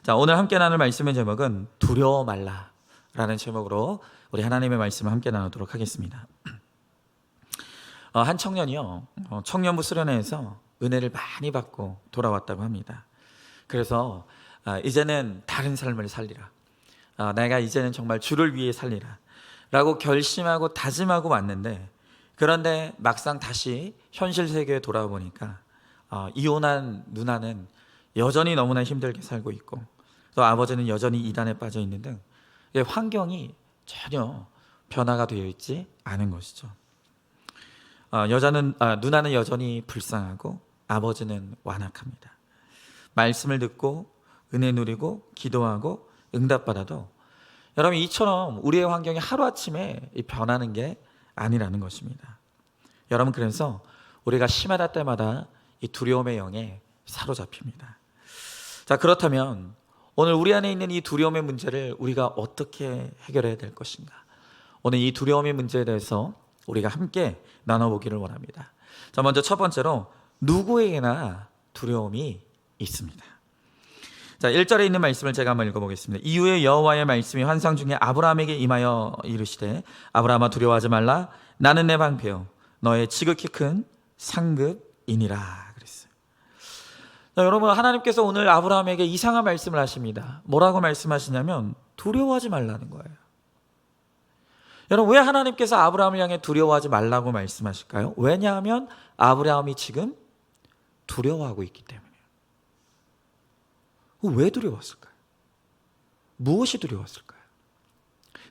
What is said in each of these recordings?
자, 오늘 함께 나눌 말씀의 제목은 두려워 말라라는 제목으로 우리 하나님의 말씀을 함께 나누도록 하겠습니다. 한 청년이요, 청년부 수련회에서 은혜를 많이 받고 돌아왔다고 합니다. 그래서 이제는 다른 삶을 살리라, 내가 이제는 정말 주를 위해 살리라 라고 결심하고 다짐하고 왔는데, 그런데 막상 다시 현실 세계에 돌아와 보니까 이혼한 누나는 여전히 너무나 힘들게 살고 있고, 또 아버지는 여전히 이단에 빠져 있는 등 환경이 전혀 변화가 되어 있지 않은 것이죠. 누나는 여전히 불쌍하고 아버지는 완악합니다. 말씀을 듣고 은혜 누리고 기도하고 응답받아도 여러분, 이처럼 우리의 환경이 하루아침에 변하는 게 아니라는 것입니다. 여러분, 그래서 우리가 심하다 때마다 이 두려움의 영에 사로잡힙니다. 자, 그렇다면 오늘 우리 안에 있는 이 두려움의 문제를 우리가 어떻게 해결해야 될 것인가? 오늘 이 두려움의 문제에 대해서 우리가 함께 나눠보기를 원합니다. 자, 먼저 첫 번째로 누구에게나 두려움이 있습니다. 자, 1절에 있는 말씀을 제가 한번 읽어보겠습니다. 이후에 여호와의 말씀이 환상 중에 아브라함에게 임하여 이르시되, 아브라함아 두려워하지 말라. 나는 내 방패요 너의 지극히 큰 상급이니라 그랬어요. 자, 여러분, 하나님께서 오늘 아브라함에게 이상한 말씀을 하십니다. 뭐라고 말씀하시냐면 두려워하지 말라는 거예요. 여러분, 왜 하나님께서 아브라함을 향해 두려워하지 말라고 말씀하실까요? 왜냐하면 아브라함이 지금 두려워하고 있기 때문이에요. 왜 두려웠을까요? 무엇이 두려웠을까요?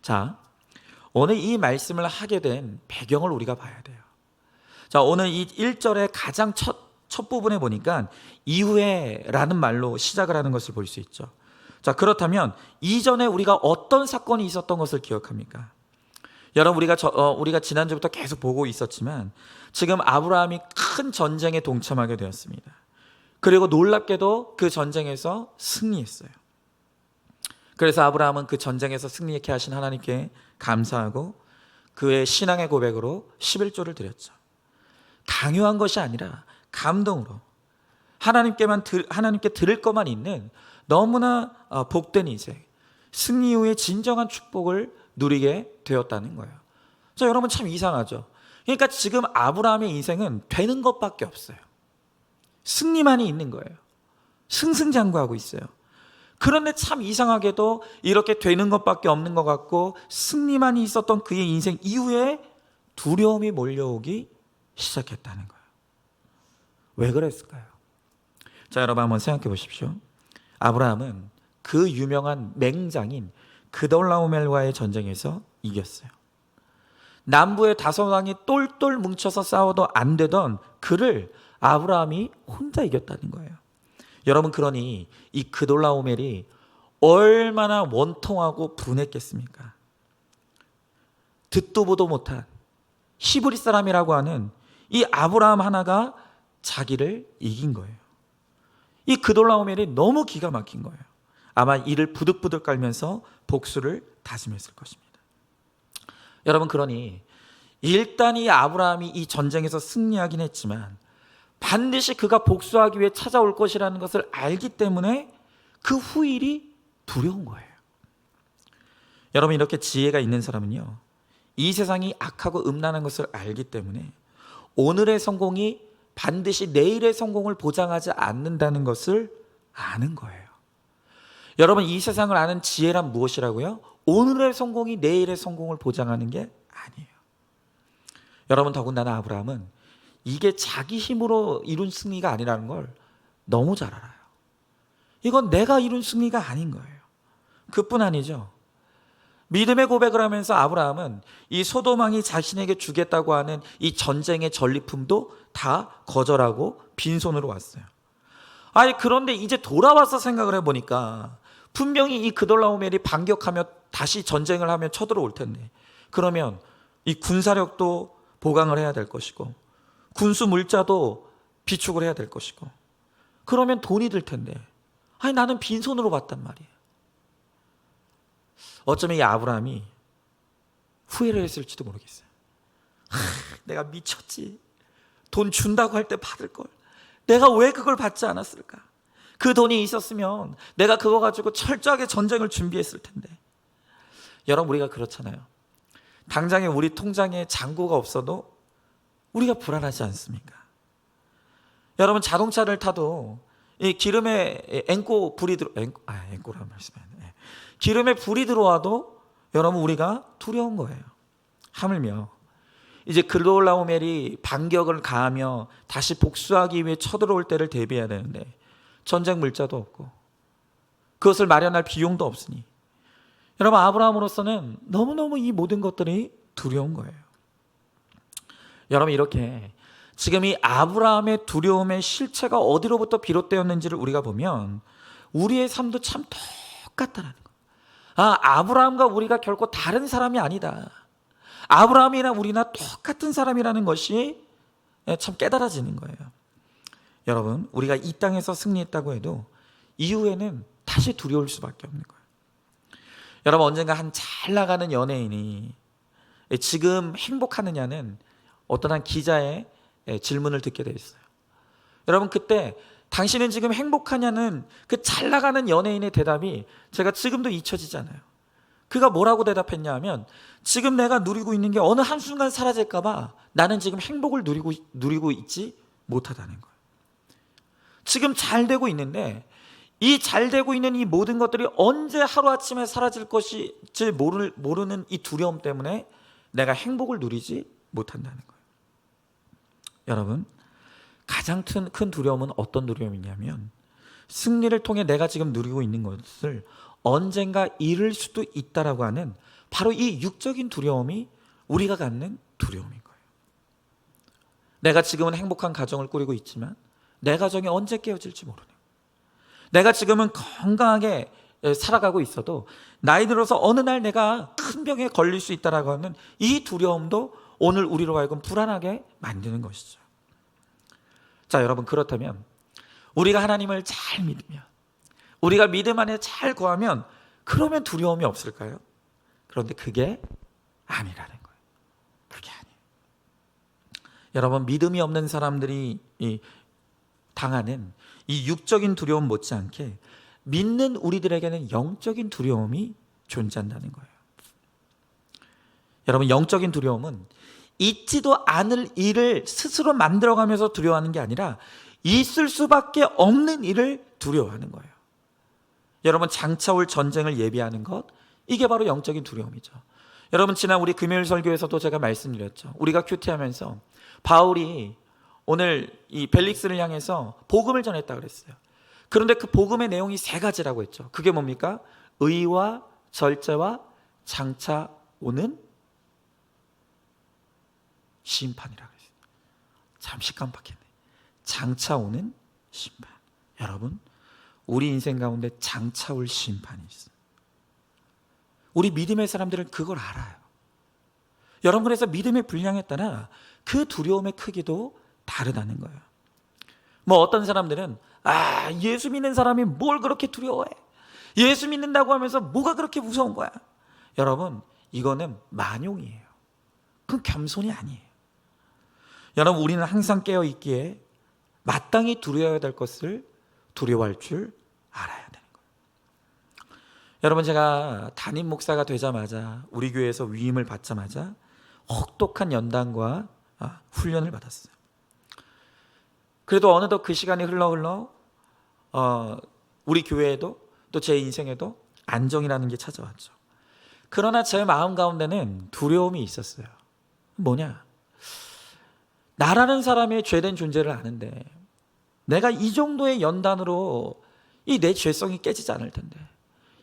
자, 오늘 이 말씀을 하게 된 배경을 우리가 봐야 돼요. 자, 오늘 이 1절의 가장 첫 부분에 보니까 이후에 라는 말로 시작을 하는 것을 볼 수 있죠. 자, 그렇다면 이전에 우리가 어떤 사건이 있었던 것을 기억합니까? 여러분, 우리가 지난주부터 계속 보고 있었지만 지금 아브라함이 큰 전쟁에 동참하게 되었습니다. 그리고 놀랍게도 그 전쟁에서 승리했어요. 그래서 아브라함은 그 전쟁에서 승리케 하신 하나님께 감사하고 그의 신앙의 고백으로 11조를 드렸죠. 강요한 것이 아니라 감동으로 하나님께 드릴 것만 있는 너무나 복된 인생, 승리 후에 진정한 축복을 누리게 되었다는 거예요. 자, 여러분, 참 이상하죠. 그러니까 지금 아브라함의 인생은 되는 것밖에 없어요. 승리만이 있는 거예요. 승승장구하고 있어요. 그런데 참 이상하게도 이렇게 되는 것밖에 없는 것 같고 승리만이 있었던 그의 인생 이후에 두려움이 몰려오기 시작했다는 거예요. 왜 그랬을까요? 자, 여러분, 한번 생각해 보십시오. 아브라함은 그 유명한 맹장인 그돌라오멜과의 전쟁에서 이겼어요. 남부의 5왕이 똘똘 뭉쳐서 싸워도 안 되던 그를 아브라함이 혼자 이겼다는 거예요. 여러분, 그러니 이 그돌라오멜이 얼마나 원통하고 분했겠습니까? 듣도 보도 못한 히브리 사람이라고 하는 이 아브라함 하나가 자기를 이긴 거예요. 이 그돌라오멜이 너무 기가 막힌 거예요. 아마 이를 부득부득 깔면서 복수를 다짐했을 것입니다. 여러분, 그러니 일단 이 아브라함이 이 전쟁에서 승리하긴 했지만 반드시 그가 복수하기 위해 찾아올 것이라는 것을 알기 때문에 그 후일이 두려운 거예요. 여러분, 이렇게 지혜가 있는 사람은요, 이 세상이 악하고 음란한 것을 알기 때문에 오늘의 성공이 반드시 내일의 성공을 보장하지 않는다는 것을 아는 거예요. 여러분, 이 세상을 아는 지혜란 무엇이라고요? 오늘의 성공이 내일의 성공을 보장하는 게 아니에요. 여러분, 더군다나 아브라함은 이게 자기 힘으로 이룬 승리가 아니라는 걸 너무 잘 알아요. 이건 내가 이룬 승리가 아닌 거예요. 그뿐 아니죠. 믿음의 고백을 하면서 아브라함은 이 소돔왕이 자신에게 주겠다고 하는 이 전쟁의 전리품도 다 거절하고 빈손으로 왔어요. 그런데 이제 돌아와서 생각을 해보니까 분명히 이 그돌라오멜이 반격하며 다시 전쟁을 하며 쳐들어올 텐데, 그러면 이 군사력도 보강을 해야 될 것이고 군수 물자도 비축을 해야 될 것이고, 그러면 돈이 들 텐데 나는 빈손으로 왔단 말이에요. 어쩌면 이 아브라함이 후회를 했을지도 모르겠어요. 내가 미쳤지. 돈 준다고 할 때 받을 걸. 내가 왜 그걸 받지 않았을까? 그 돈이 있었으면 내가 그거 가지고 철저하게 전쟁을 준비했을 텐데. 여러분, 우리가 그렇잖아요. 당장에 우리 통장에 잔고가 없어도 우리가 불안하지 않습니까? 여러분, 자동차를 타도 이 기름에 앵꼬라는 말씀이에요. 기름에 불이 들어와도 여러분, 우리가 두려운 거예요. 하물며 이제 글로라우멜이 반격을 가하며 다시 복수하기 위해 쳐들어올 때를 대비해야 되는데 전쟁 물자도 없고 그것을 마련할 비용도 없으니 여러분, 아브라함으로서는 너무너무 이 모든 것들이 두려운 거예요. 여러분, 이렇게 지금 이 아브라함의 두려움의 실체가 어디로부터 비롯되었는지를 우리가 보면 우리의 삶도 참 똑같다는 거예요. 아브라함과 우리가 결코 다른 사람이 아니다. 아브라함이나 우리나 똑같은 사람이라는 것이 참 깨달아지는 거예요. 여러분, 우리가 이 땅에서 승리했다고 해도 이후에는 다시 두려울 수밖에 없는 거예요. 여러분, 언젠가 한 잘 나가는 연예인이 지금 행복하느냐는 어떤 한 기자의 질문을 듣게 돼 있어요. 여러분, 그때 당신은 지금 행복하냐는 그 잘 나가는 연예인의 대답이 제가 지금도 잊혀지지 않아요. 그가 뭐라고 대답했냐 하면, 지금 내가 누리고 있는 게 어느 한순간 사라질까 봐 나는 지금 행복을 누리고 있지 못하다는 거예요. 지금 잘 되고 있는데 이 잘 되고 있는 이 모든 것들이 언제 하루아침에 사라질 것인지 모르는 이 두려움 때문에 내가 행복을 누리지 못한다는 거예요. 여러분, 가장 큰 두려움은 어떤 두려움이냐면 승리를 통해 내가 지금 누리고 있는 것을 언젠가 잃을 수도 있다라고 하는 바로 이 육적인 두려움이 우리가 갖는 두려움인 거예요. 내가 지금은 행복한 가정을 꾸리고 있지만 내 가정이 언제 깨어질지 모르는 거예요. 내가 지금은 건강하게 살아가고 있어도 나이 들어서 어느 날 내가 큰 병에 걸릴 수 있다라고 하는 이 두려움도 오늘 우리로 하여금 불안하게 만드는 것이죠. 자, 여러분, 그렇다면 우리가 하나님을 잘 믿으면, 우리가 믿음 안에 잘 거하면 그러면 두려움이 없을까요? 그런데 그게 아니라는 거예요. 그게 아니에요. 여러분, 믿음이 없는 사람들이 당하는 이 육적인 두려움 못지않게 믿는 우리들에게는 영적인 두려움이 존재한다는 거예요. 여러분, 영적인 두려움은 있지도 않을 일을 스스로 만들어가면서 두려워하는 게 아니라 있을 수밖에 없는 일을 두려워하는 거예요. 여러분, 장차 올 전쟁을 예비하는 것, 이게 바로 영적인 두려움이죠. 여러분, 지난 우리 금요일 설교에서도 제가 말씀드렸죠. 우리가 큐티하면서 바울이 오늘 이 벨릭스를 향해서 복음을 전했다 그랬어요. 그런데 그 복음의 내용이 세 가지라고 했죠. 그게 뭡니까? 의와 절제와 장차 오는 심판이라고 했어요. 잠시 깜빡했네. 장차 오는 심판. 여러분, 우리 인생 가운데 장차 올 심판이 있어요. 우리 믿음의 사람들은 그걸 알아요. 여러분, 그래서 믿음의 분량에 따라 그 두려움의 크기도 다르다는 거예요. 뭐 어떤 사람들은 예수 믿는 사람이 뭘 그렇게 두려워해? 예수 믿는다고 하면서 뭐가 그렇게 무서운 거야? 여러분, 이거는 만용이에요. 그건 겸손이 아니에요. 여러분, 우리는 항상 깨어 있기에 마땅히 두려워야 될 것을 두려워할 줄 알아야 되는 거예요. 여러분, 제가 담임 목사가 되자마자, 우리 교회에서 위임을 받자마자 혹독한 연단과 훈련을 받았어요. 그래도 어느덧 그 시간이 흘러 우리 교회에도 또 제 인생에도 안정이라는 게 찾아왔죠. 그러나 제 마음 가운데는 두려움이 있었어요. 뭐냐? 나라는 사람의 죄된 존재를 아는데 내가 이 정도의 연단으로 이 내 죄성이 깨지지 않을 텐데,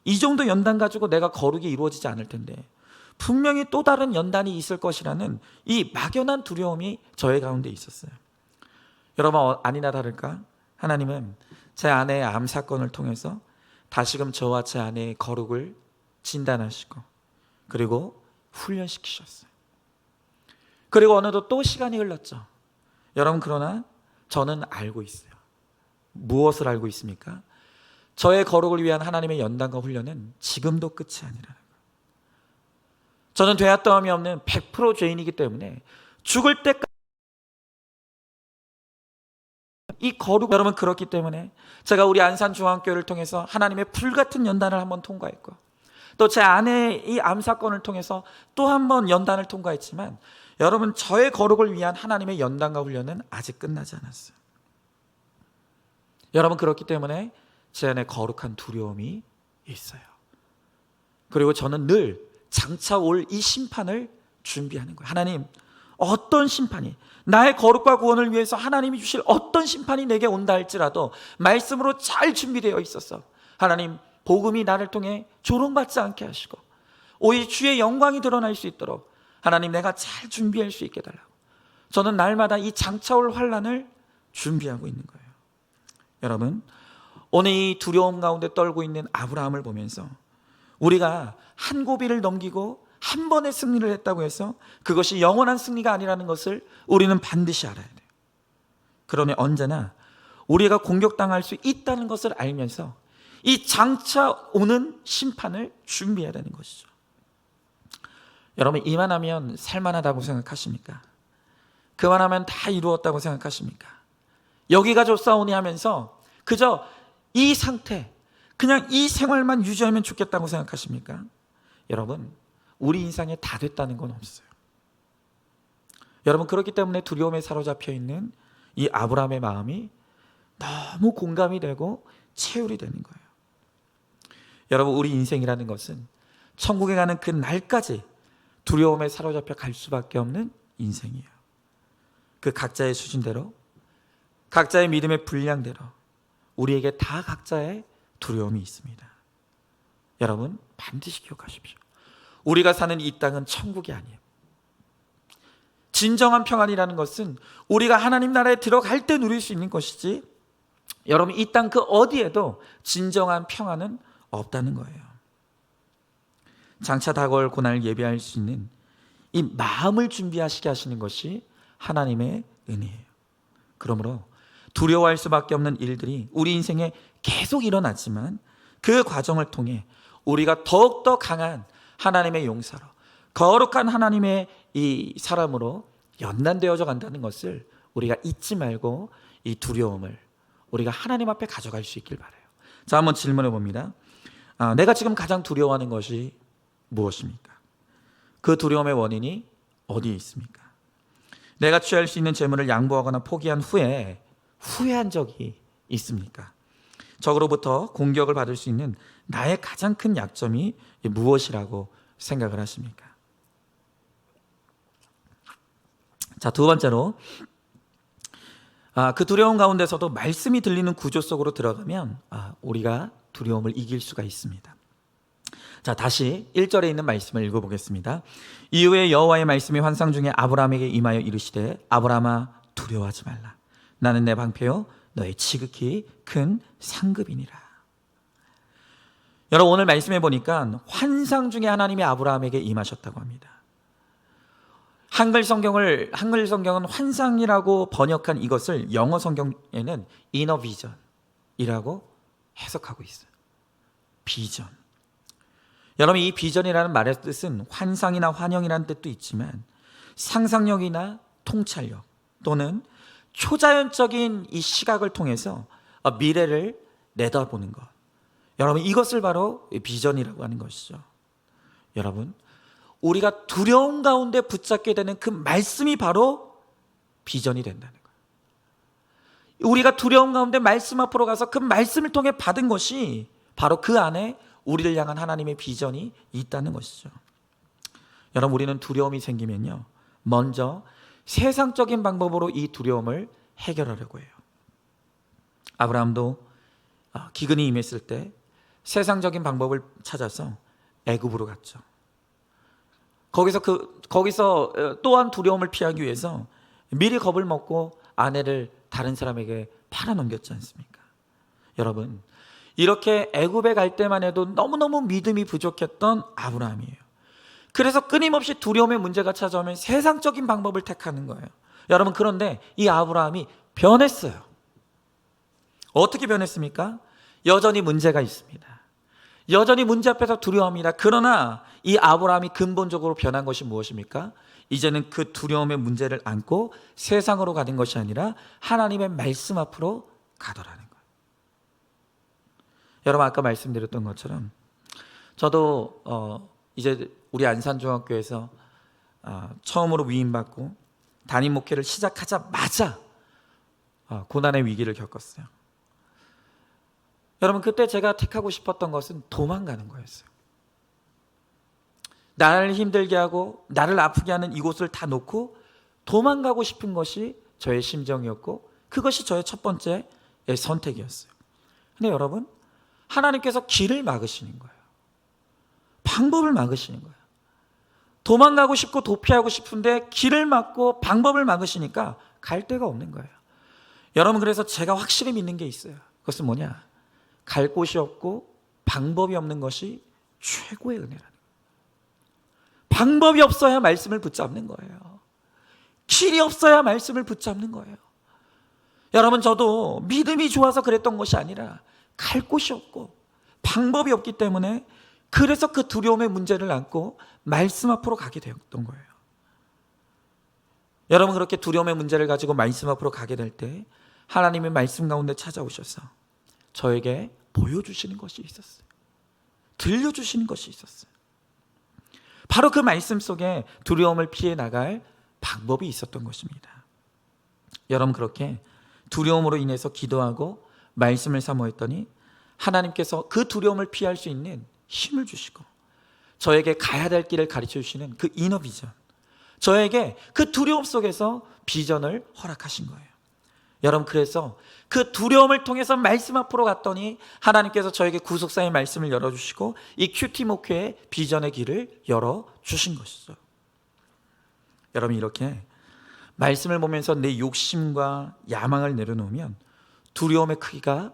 이 정도 연단 가지고 내가 거룩이 이루어지지 않을 텐데 분명히 또 다른 연단이 있을 것이라는 이 막연한 두려움이 저의 가운데 있었어요. 여러분, 아니나 다를까 하나님은 제 아내의 암 사건을 통해서 다시금 저와 제 아내의 거룩을 진단하시고 그리고 훈련시키셨어요. 그리고 어느덧 또 시간이 흘렀죠. 여러분, 그러나 저는 알고 있어요. 무엇을 알고 있습니까? 저의 거룩을 위한 하나님의 연단과 훈련은 지금도 끝이 아니라는 거예요. 저는 되었다함이 없는 100% 죄인이기 때문에 죽을 때까지 이 거룩, 여러분 그렇기 때문에 제가 우리 안산중앙교회를 통해서 하나님의 불같은 연단을 한번 통과했고, 또 제 아내의 이 암사건을 통해서 또 한 번 연단을 통과했지만, 여러분 저의 거룩을 위한 하나님의 연단과 훈련은 아직 끝나지 않았어요. 여러분 그렇기 때문에 제 안에 거룩한 두려움이 있어요. 그리고 저는 늘 장차 올 이 심판을 준비하는 거예요. 하나님, 어떤 심판이, 나의 거룩과 구원을 위해서 하나님이 주실 어떤 심판이 내게 온다 할지라도 말씀으로 잘 준비되어 있어서 하나님, 복음이 나를 통해 조롱받지 않게 하시고 오히려 주의 영광이 드러날 수 있도록 하나님, 내가 잘 준비할 수 있게 달라고 저는 날마다 이 장차 올 환난을 준비하고 있는 거예요. 여러분, 오늘 이 두려움 가운데 떨고 있는 아브라함을 보면서 우리가 한 고비를 넘기고 한 번의 승리를 했다고 해서 그것이 영원한 승리가 아니라는 것을 우리는 반드시 알아야 돼요. 그러니 언제나 우리가 공격당할 수 있다는 것을 알면서 이 장차 오는 심판을 준비해야 되는 것이죠. 여러분, 이만하면 살만하다고 생각하십니까? 그만하면 다 이루었다고 생각하십니까? 여기가 좋사오니 하면서 그저 이 상태, 그냥 이 생활만 유지하면 좋겠다고 생각하십니까? 여러분, 우리 인생에 다 됐다는 건 없어요. 여러분, 그렇기 때문에 두려움에 사로잡혀 있는 이 아브라함의 마음이 너무 공감이 되고 체휼이 되는 거예요. 여러분, 우리 인생이라는 것은 천국에 가는 그 날까지 두려움에 사로잡혀 갈 수밖에 없는 인생이에요. 그 각자의 수준대로, 각자의 믿음의 분량대로 우리에게 다 각자의 두려움이 있습니다. 여러분, 반드시 기억하십시오. 우리가 사는 이 땅은 천국이 아니에요. 진정한 평안이라는 것은 우리가 하나님 나라에 들어갈 때 누릴 수 있는 것이지, 여러분 이 땅 그 어디에도 진정한 평안은 없다는 거예요. 장차 다가올 고난을 예비할 수 있는 이 마음을 준비하시게 하시는 것이 하나님의 은혜예요. 그러므로 두려워할 수밖에 없는 일들이 우리 인생에 계속 일어나지만 그 과정을 통해 우리가 더욱더 강한 하나님의 용사로, 거룩한 하나님의 이 사람으로 연단되어져 간다는 것을 우리가 잊지 말고 이 두려움을 우리가 하나님 앞에 가져갈 수 있길 바라요. 자, 한번 질문해 봅니다. 내가 지금 가장 두려워하는 것이 무엇입니까? 그 두려움의 원인이 어디에 있습니까? 내가 취할 수 있는 재물을 양보하거나 포기한 후에 후회한 적이 있습니까? 적으로부터 공격을 받을 수 있는 나의 가장 큰 약점이 무엇이라고 생각을 하십니까? 자, 두 번째로, 그 두려움 가운데서도 말씀이 들리는 구조 속으로 들어가면 우리가 두려움을 이길 수가 있습니다. 자, 다시 1절에 있는 말씀을 읽어보겠습니다. 이후에 여호와의 말씀이 환상 중에 아브라함에게 임하여 이르시되 아브라함아 두려워하지 말라. 나는 내 방패요 너의 지극히 큰 상급이니라. 여러분, 오늘 말씀해 보니까 환상 중에 하나님이 아브라함에게 임하셨다고 합니다. 한글 성경은 환상이라고 번역한 이것을 영어 성경에는 이너 비전이라고 해석하고 있어요. 비전. 여러분, 이 비전이라는 말의 뜻은 환상이나 환영이라는 뜻도 있지만 상상력이나 통찰력 또는 초자연적인 이 시각을 통해서 미래를 내다보는 것, 여러분 이것을 바로 비전이라고 하는 것이죠. 여러분, 우리가 두려움 가운데 붙잡게 되는 그 말씀이 바로 비전이 된다는 거예요. 우리가 두려움 가운데 말씀 앞으로 가서 그 말씀을 통해 받은 것이 바로 그 안에 우리를 향한 하나님의 비전이 있다는 것이죠. 여러분, 우리는 두려움이 생기면요, 먼저 세상적인 방법으로 이 두려움을 해결하려고 해요. 아브라함도 기근이 임했을 때 세상적인 방법을 찾아서 애굽으로 갔죠. 거기서 또한 두려움을 피하기 위해서 미리 겁을 먹고 아내를 다른 사람에게 팔아넘겼지 않습니까? 여러분, 이렇게 애굽에 갈 때만 해도 너무너무 믿음이 부족했던 아브라함이에요. 그래서 끊임없이 두려움의 문제가 찾아오면 세상적인 방법을 택하는 거예요. 여러분, 그런데 이 아브라함이 변했어요. 어떻게 변했습니까? 여전히 문제가 있습니다. 여전히 문제 앞에서 두려워합니다. 그러나 이 아브라함이 근본적으로 변한 것이 무엇입니까? 이제는 그 두려움의 문제를 안고 세상으로 가는 것이 아니라 하나님의 말씀 앞으로 가더라는 거예요. 여러분, 아까 말씀드렸던 것처럼 저도 이제 우리 안산중학교에서 처음으로 위임받고 담임 목회를 시작하자마자 고난의 위기를 겪었어요. 여러분, 그때 제가 택하고 싶었던 것은 도망가는 거였어요. 나를 힘들게 하고 나를 아프게 하는 이곳을 다 놓고 도망가고 싶은 것이 저의 심정이었고, 그것이 저의 첫 번째 선택이었어요. 근데 여러분, 하나님께서 길을 막으시는 거예요. 방법을 막으시는 거예요. 도망가고 싶고 도피하고 싶은데 길을 막고 방법을 막으시니까 갈 데가 없는 거예요. 여러분, 그래서 제가 확실히 믿는 게 있어요. 그것은 뭐냐? 갈 곳이 없고 방법이 없는 것이 최고의 은혜라는 거예요. 방법이 없어야 말씀을 붙잡는 거예요. 길이 없어야 말씀을 붙잡는 거예요. 여러분, 저도 믿음이 좋아서 그랬던 것이 아니라 갈 곳이 없고 방법이 없기 때문에, 그래서 그 두려움의 문제를 안고 말씀 앞으로 가게 되었던 거예요. 여러분, 그렇게 두려움의 문제를 가지고 말씀 앞으로 가게 될 때 하나님의 말씀 가운데 찾아오셔서 저에게 보여주시는 것이 있었어요. 들려주시는 것이 있었어요. 바로 그 말씀 속에 두려움을 피해 나갈 방법이 있었던 것입니다. 여러분, 그렇게 두려움으로 인해서 기도하고 말씀을 사모했더니 하나님께서 그 두려움을 피할 수 있는 힘을 주시고 저에게 가야 될 길을 가르쳐 주시는 그 이너 비전, 저에게 그 두려움 속에서 비전을 허락하신 거예요. 여러분, 그래서 그 두려움을 통해서 말씀 앞으로 갔더니 하나님께서 저에게 구속사의 말씀을 열어주시고 이 큐티 목회의 비전의 길을 열어주신 것이죠. 여러분, 이렇게 말씀을 보면서 내 욕심과 야망을 내려놓으면 두려움의 크기가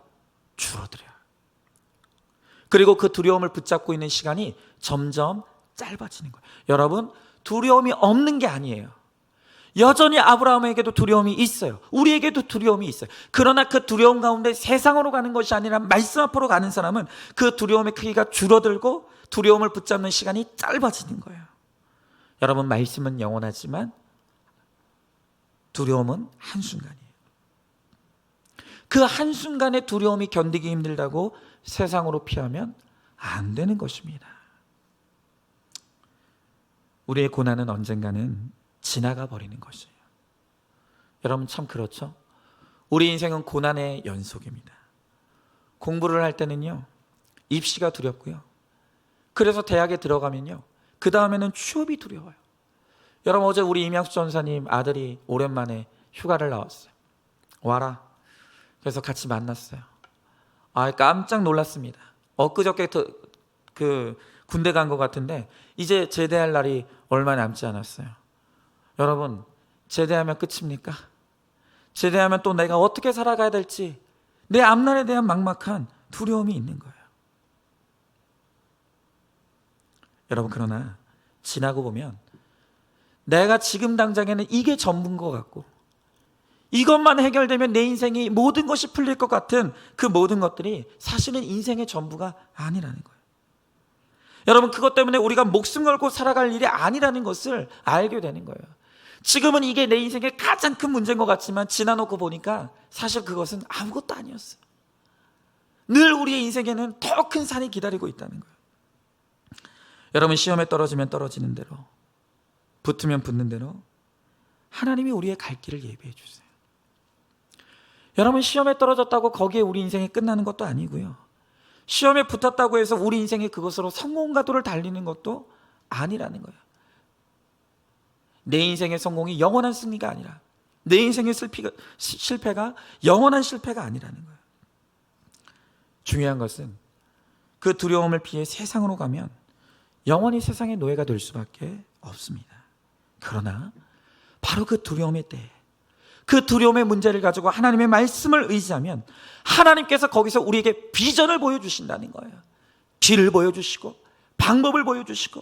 줄어들어요. 그리고 그 두려움을 붙잡고 있는 시간이 점점 짧아지는 거예요. 여러분, 두려움이 없는 게 아니에요. 여전히 아브라함에게도 두려움이 있어요. 우리에게도 두려움이 있어요. 그러나 그 두려움 가운데 세상으로 가는 것이 아니라 말씀 앞으로 가는 사람은 그 두려움의 크기가 줄어들고 두려움을 붙잡는 시간이 짧아지는 거예요. 여러분, 말씀은 영원하지만 두려움은 한순간이에요. 그 한순간의 두려움이 견디기 힘들다고 세상으로 피하면 안 되는 것입니다. 우리의 고난은 언젠가는 지나가 버리는 것이에요. 여러분, 참 그렇죠? 우리 인생은 고난의 연속입니다. 공부를 할 때는요, 입시가 두렵고요. 그래서 대학에 들어가면요, 그 다음에는 취업이 두려워요. 여러분, 어제 우리 임양수 전사님 아들이 오랜만에 휴가를 나왔어요. 와라. 그래서 같이 만났어요. 깜짝 놀랐습니다. 엊그저께 그 군대 간 것 같은데 이제 제대할 날이 얼마 남지 않았어요. 여러분, 제대하면 끝입니까? 제대하면 또 내가 어떻게 살아가야 될지 내 앞날에 대한 막막한 두려움이 있는 거예요. 여러분, 그러나 지나고 보면 내가 지금 당장에는 이게 전부인 것 같고 이것만 해결되면 내 인생이 모든 것이 풀릴 것 같은 그 모든 것들이 사실은 인생의 전부가 아니라는 거예요. 여러분, 그것 때문에 우리가 목숨 걸고 살아갈 일이 아니라는 것을 알게 되는 거예요. 지금은 이게 내 인생의 가장 큰 문제인 것 같지만 지나놓고 보니까 사실 그것은 아무것도 아니었어요. 늘 우리의 인생에는 더 큰 산이 기다리고 있다는 거예요. 여러분, 시험에 떨어지면 떨어지는 대로, 붙으면 붙는 대로 하나님이 우리의 갈 길을 예비해 주세요. 여러분, 시험에 떨어졌다고 거기에 우리 인생이 끝나는 것도 아니고요. 시험에 붙었다고 해서 우리 인생이 그것으로 성공가도를 달리는 것도 아니라는 거예요. 내 인생의 성공이 영원한 승리가 아니라 내 인생의 실패가 영원한 실패가 아니라는 거예요. 중요한 것은 그 두려움을 피해 세상으로 가면 영원히 세상의 노예가 될 수밖에 없습니다. 그러나 바로 그 두려움의 때에 그 두려움의 문제를 가지고 하나님의 말씀을 의지하면 하나님께서 거기서 우리에게 비전을 보여주신다는 거예요. 길을 보여주시고 방법을 보여주시고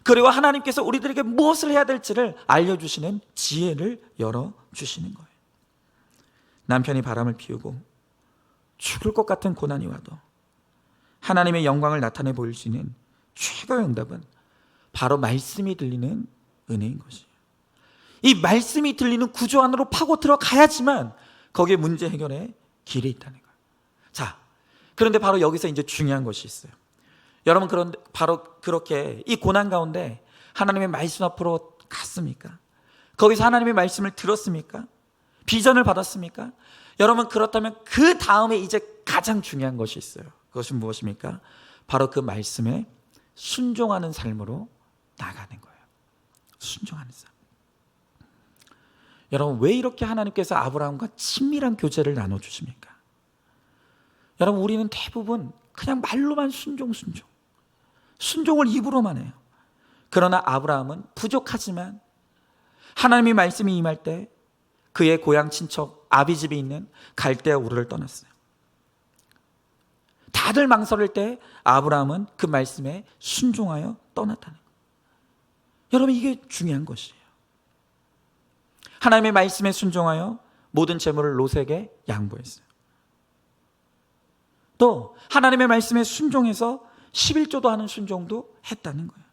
그리고 하나님께서 우리들에게 무엇을 해야 될지를 알려주시는 지혜를 열어주시는 거예요. 남편이 바람을 피우고 죽을 것 같은 고난이 와도 하나님의 영광을 나타내 보일 수 있는 최고의 응답은 바로 말씀이 들리는 은혜인 것이에요. 이 말씀이 들리는 구조 안으로 파고 들어가야지만 거기에 문제 해결의 길이 있다는 거예요. 자, 그런데 바로 여기서 이제 중요한 것이 있어요. 여러분, 그런데 바로 그렇게 이 고난 가운데 하나님의 말씀 앞으로 갔습니까? 거기서 하나님의 말씀을 들었습니까? 비전을 받았습니까? 여러분, 그렇다면 그 다음에 이제 가장 중요한 것이 있어요. 그것은 무엇입니까? 바로 그 말씀에 순종하는 삶으로 나가는 거예요. 순종하는 삶. 여러분, 왜 이렇게 하나님께서 아브라함과 친밀한 교제를 나눠주십니까? 여러분, 우리는 대부분 그냥 말로만 순종을 입으로만 해요. 그러나 아브라함은 부족하지만 하나님의 말씀이 임할 때 그의 고향 친척 아비집이 있는 갈대아 우르를 떠났어요. 다들 망설일 때 아브라함은 그 말씀에 순종하여 떠났다는 거예요. 여러분, 이게 중요한 것이에요. 하나님의 말씀에 순종하여 모든 재물을 롯에게 양보했어요. 또 하나님의 말씀에 순종해서 11조도 하는 순종도 했다는 거예요.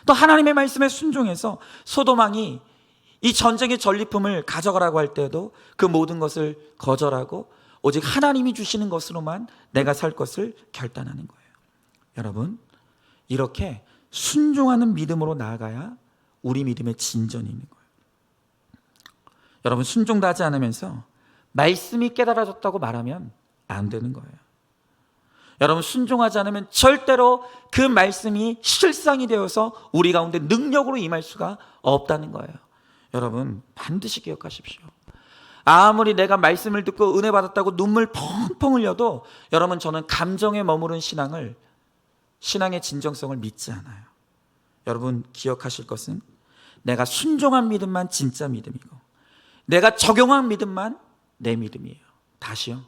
또 하나님의 말씀에 순종해서 소돔왕이 이 전쟁의 전리품을 가져가라고 할 때도 그 모든 것을 거절하고 오직 하나님이 주시는 것으로만 내가 살 것을 결단하는 거예요. 여러분, 이렇게 순종하는 믿음으로 나아가야 우리 믿음의 진전이 있는 거예요. 여러분, 순종도 하지 않으면서 말씀이 깨달아졌다고 말하면 안 되는 거예요. 여러분, 순종하지 않으면 절대로 그 말씀이 실상이 되어서 우리 가운데 능력으로 임할 수가 없다는 거예요. 여러분, 반드시 기억하십시오. 아무리 내가 말씀을 듣고 은혜 받았다고 눈물 펑펑 흘려도 여러분, 저는 감정에 머무른 신앙의 진정성을 믿지 않아요. 여러분, 기억하실 것은 내가 순종한 믿음만 진짜 믿음이고 내가 적용한 믿음만 내 믿음이에요. 다시요.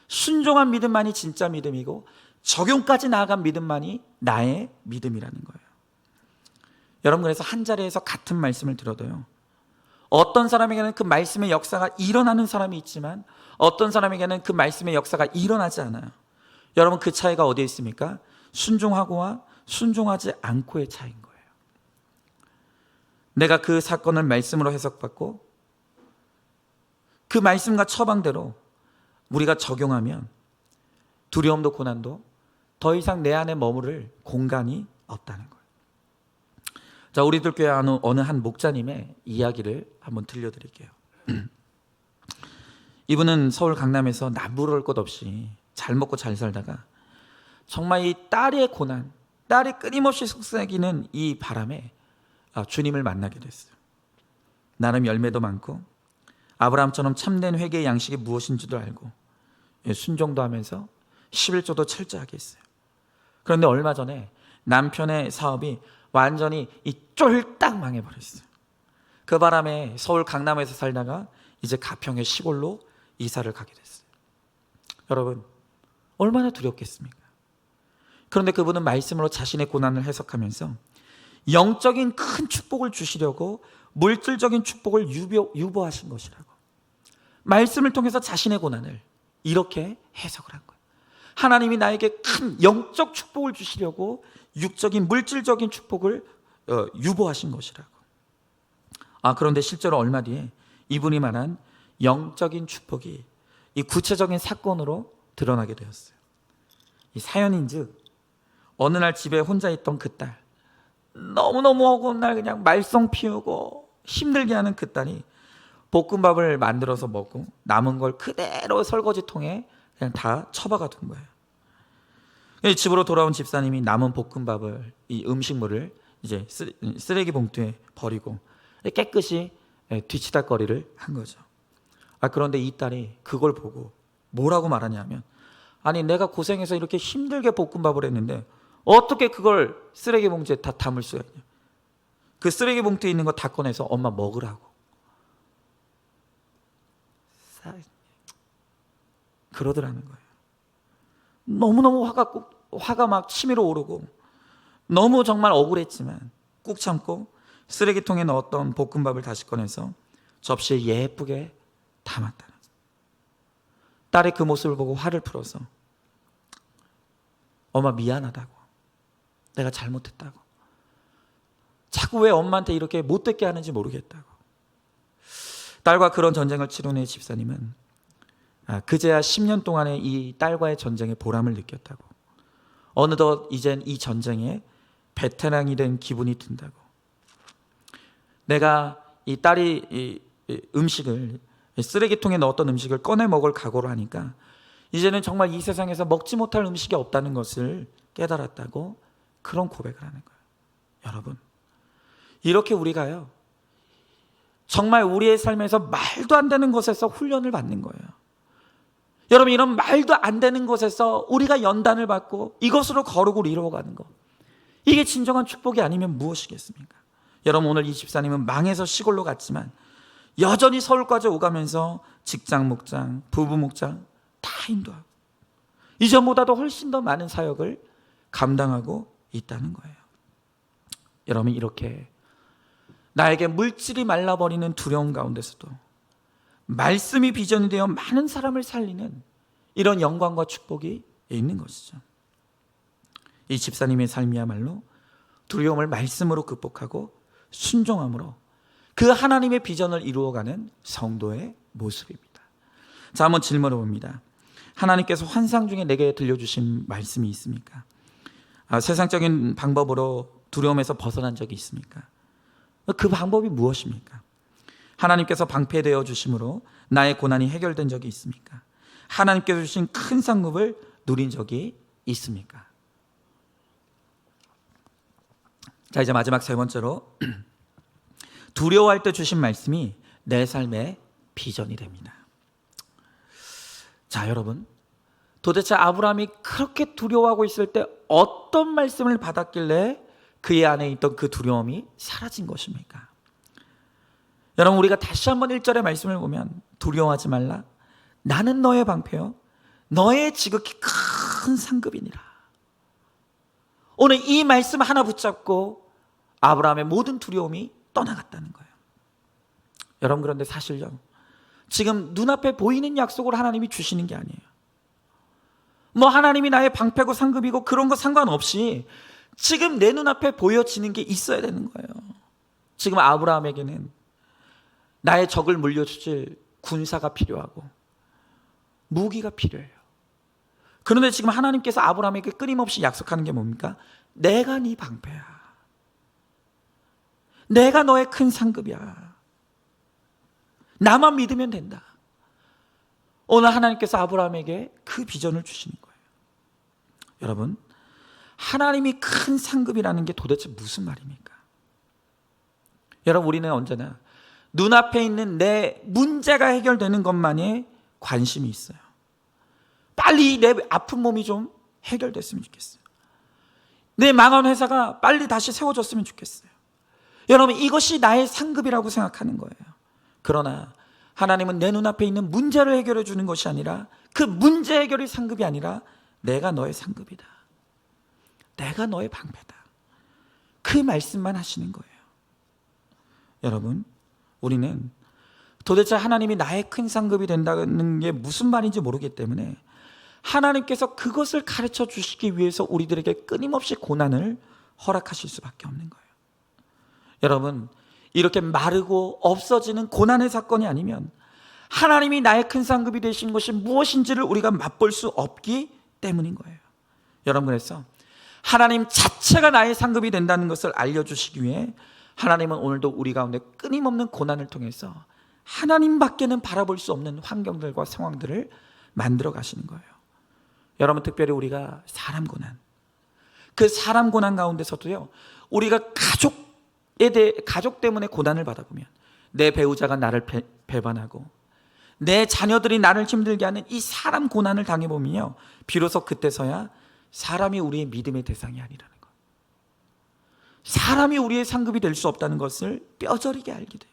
순종한 믿음만이 진짜 믿음이고 적용까지 나아간 믿음만이 나의 믿음이라는 거예요. 여러분, 그래서 한 자리에서 같은 말씀을 들어도요, 어떤 사람에게는 그 말씀의 역사가 일어나는 사람이 있지만 어떤 사람에게는 그 말씀의 역사가 일어나지 않아요. 여러분, 그 차이가 어디에 있습니까? 순종하고와 순종하지 않고의 차이인 거예요. 내가 그 사건을 말씀으로 해석받고 그 말씀과 처방대로 우리가 적용하면 두려움도 고난도 더 이상 내 안에 머무를 공간이 없다는 거예요. 자, 우리들 교회 어느 한 목자님의 이야기를 한번 들려드릴게요. 이분은 서울 강남에서 남부를 것 없이 잘 먹고 잘 살다가 정말 이 딸의 고난, 딸이 끊임없이 속삭이는 이 바람에 주님을 만나게 됐어요. 나름 열매도 많고 아브라함처럼 참된 회개의 양식이 무엇인지도 알고 순종도 하면서 11조도 철저하게 했어요. 그런데 얼마 전에 남편의 사업이 완전히 쫄딱 망해버렸어요. 그 바람에 서울 강남에서 살다가 이제 가평의 시골로 이사를 가게 됐어요. 여러분, 얼마나 두렵겠습니까? 그런데 그분은 말씀으로 자신의 고난을 해석하면서 영적인 큰 축복을 주시려고 물질적인 축복을 유보하신 것이라고, 말씀을 통해서 자신의 고난을 이렇게 해석을 한 거예요. 하나님이 나에게 큰 영적 축복을 주시려고 육적인 물질적인 축복을 유보하신 것이라고. 그런데 실제로 얼마 뒤에 이분이 말한 영적인 축복이 이 구체적인 사건으로 드러나게 되었어요. 이 사연인즉 어느 날 집에 혼자 있던 그 딸, 너무너무 허구한 날 그냥 말썽 피우고 힘들게 하는 그 딸이 볶음밥을 만들어서 먹고 남은 걸 그대로 설거지통에 그냥 다 처박아 둔 거예요. 집으로 돌아온 집사님이 남은 볶음밥을, 이 음식물을 이제 쓰레기 봉투에 버리고 깨끗이 뒤치다거리를 한 거죠. 그런데 이 딸이 그걸 보고 뭐라고 말하냐면, 아니 내가 고생해서 이렇게 힘들게 볶음밥을 했는데 어떻게 그걸 쓰레기 봉투에 다 담을 수가 있냐. 그 쓰레기 봉투에 있는 거 다 꺼내서 엄마 먹으라고. 그러더라는 거예요. 너무너무 화가 막 치밀어 오르고 너무 정말 억울했지만 꾹 참고 쓰레기통에 넣었던 볶음밥을 다시 꺼내서 접시에 예쁘게 담았다는 거예요. 딸의 그 모습을 보고 화를 풀어서 엄마 미안하다고, 내가 잘못했다고, 자꾸 왜 엄마한테 이렇게 못됐게 하는지 모르겠다고. 딸과 그런 전쟁을 치른 집사님은 그제야 10년 동안의 이 딸과의 전쟁의 보람을 느꼈다고. 어느덧 이젠 이 전쟁에 베테랑이 된 기분이 든다고. 내가 이 딸이 이 음식을 쓰레기통에 넣었던 음식을 꺼내 먹을 각오를 하니까 이제는 정말 이 세상에서 먹지 못할 음식이 없다는 것을 깨달았다고 그런 고백을 하는 거예요. 여러분, 이렇게 우리가요 정말 우리의 삶에서 말도 안 되는 것에서 훈련을 받는 거예요. 여러분, 이런 말도 안 되는 것에서 우리가 연단을 받고 이것으로 거룩을 이루어가는 것, 이게 진정한 축복이 아니면 무엇이겠습니까? 여러분, 오늘 이 집사님은 망해서 시골로 갔지만 여전히 서울까지 오가면서 직장 목장, 부부 목장 다 인도하고 이전보다도 훨씬 더 많은 사역을 감당하고 있다는 거예요. 여러분, 이렇게 나에게 물질이 말라버리는 두려움 가운데서도 말씀이 비전이 되어 많은 사람을 살리는 이런 영광과 축복이 있는 것이죠. 이 집사님의 삶이야말로 두려움을 말씀으로 극복하고 순종함으로 그 하나님의 비전을 이루어가는 성도의 모습입니다. 자, 한번 질문해 봅니다. 하나님께서 환상 중에 내게 들려주신 말씀이 있습니까? 세상적인 방법으로 두려움에서 벗어난 적이 있습니까? 그 방법이 무엇입니까? 하나님께서 방패되어 주심으로 나의 고난이 해결된 적이 있습니까? 하나님께서 주신 큰 상급을 누린 적이 있습니까? 자, 이제 마지막 세 번째로 두려워할 때 주신 말씀이 내 삶의 비전이 됩니다. 자, 여러분, 도대체 아브라함이 그렇게 두려워하고 있을 때 어떤 말씀을 받았길래 그의 안에 있던 그 두려움이 사라진 것입니까? 여러분, 우리가 다시 한번 1절의 말씀을 보면 두려워하지 말라, 나는 너의 방패요 너의 지극히 큰 상급이니라. 오늘 이 말씀 하나 붙잡고 아브라함의 모든 두려움이 떠나갔다는 거예요. 여러분, 그런데 사실요, 지금 눈앞에 보이는 약속을 하나님이 주시는 게 아니에요. 뭐 하나님이 나의 방패고 상급이고 그런 거 상관없이 지금 내 눈앞에 보여지는 게 있어야 되는 거예요. 지금 아브라함에게는 나의 적을 물려주실 군사가 필요하고 무기가 필요해요. 그런데 지금 하나님께서 아브라함에게 끊임없이 약속하는 게 뭡니까? 내가 네 방패야. 내가 너의 큰 상급이야. 나만 믿으면 된다. 오늘 하나님께서 아브라함에게 그 비전을 주시는 거예요. 여러분, 하나님이 큰 상급이라는 게 도대체 무슨 말입니까? 여러분, 우리는 언제나 눈앞에 있는 내 문제가 해결되는 것만에 관심이 있어요. 빨리 내 아픈 몸이 좀 해결됐으면 좋겠어요. 내 망한 회사가 빨리 다시 세워졌으면 좋겠어요. 여러분, 이것이 나의 상급이라고 생각하는 거예요. 그러나 하나님은 내 눈앞에 있는 문제를 해결해 주는 것이 아니라, 그 문제 해결이 상급이 아니라 내가 너의 상급이다, 내가 너의 방패다, 그 말씀만 하시는 거예요. 여러분, 우리는 도대체 하나님이 나의 큰 상급이 된다는 게 무슨 말인지 모르기 때문에 하나님께서 그것을 가르쳐 주시기 위해서 우리들에게 끊임없이 고난을 허락하실 수밖에 없는 거예요. 여러분, 이렇게 마르고 없어지는 고난의 사건이 아니면 하나님이 나의 큰 상급이 되신 것이 무엇인지를 우리가 맛볼 수 없기 때문인 거예요. 여러분, 그래서 하나님 자체가 나의 상급이 된다는 것을 알려주시기 위해 하나님은 오늘도 우리 가운데 끊임없는 고난을 통해서 하나님밖에는 바라볼 수 없는 환경들과 상황들을 만들어 가시는 거예요. 여러분, 특별히 우리가 사람 고난, 그 사람 고난 가운데서도요, 우리가 가족 때문에 고난을 받아보면, 내 배우자가 나를 배반하고 내 자녀들이 나를 힘들게 하는 이 사람 고난을 당해보면요, 비로소 그때서야 사람이 우리의 믿음의 대상이 아니라는 것, 사람이 우리의 상급이 될 수 없다는 것을 뼈저리게 알게 돼요.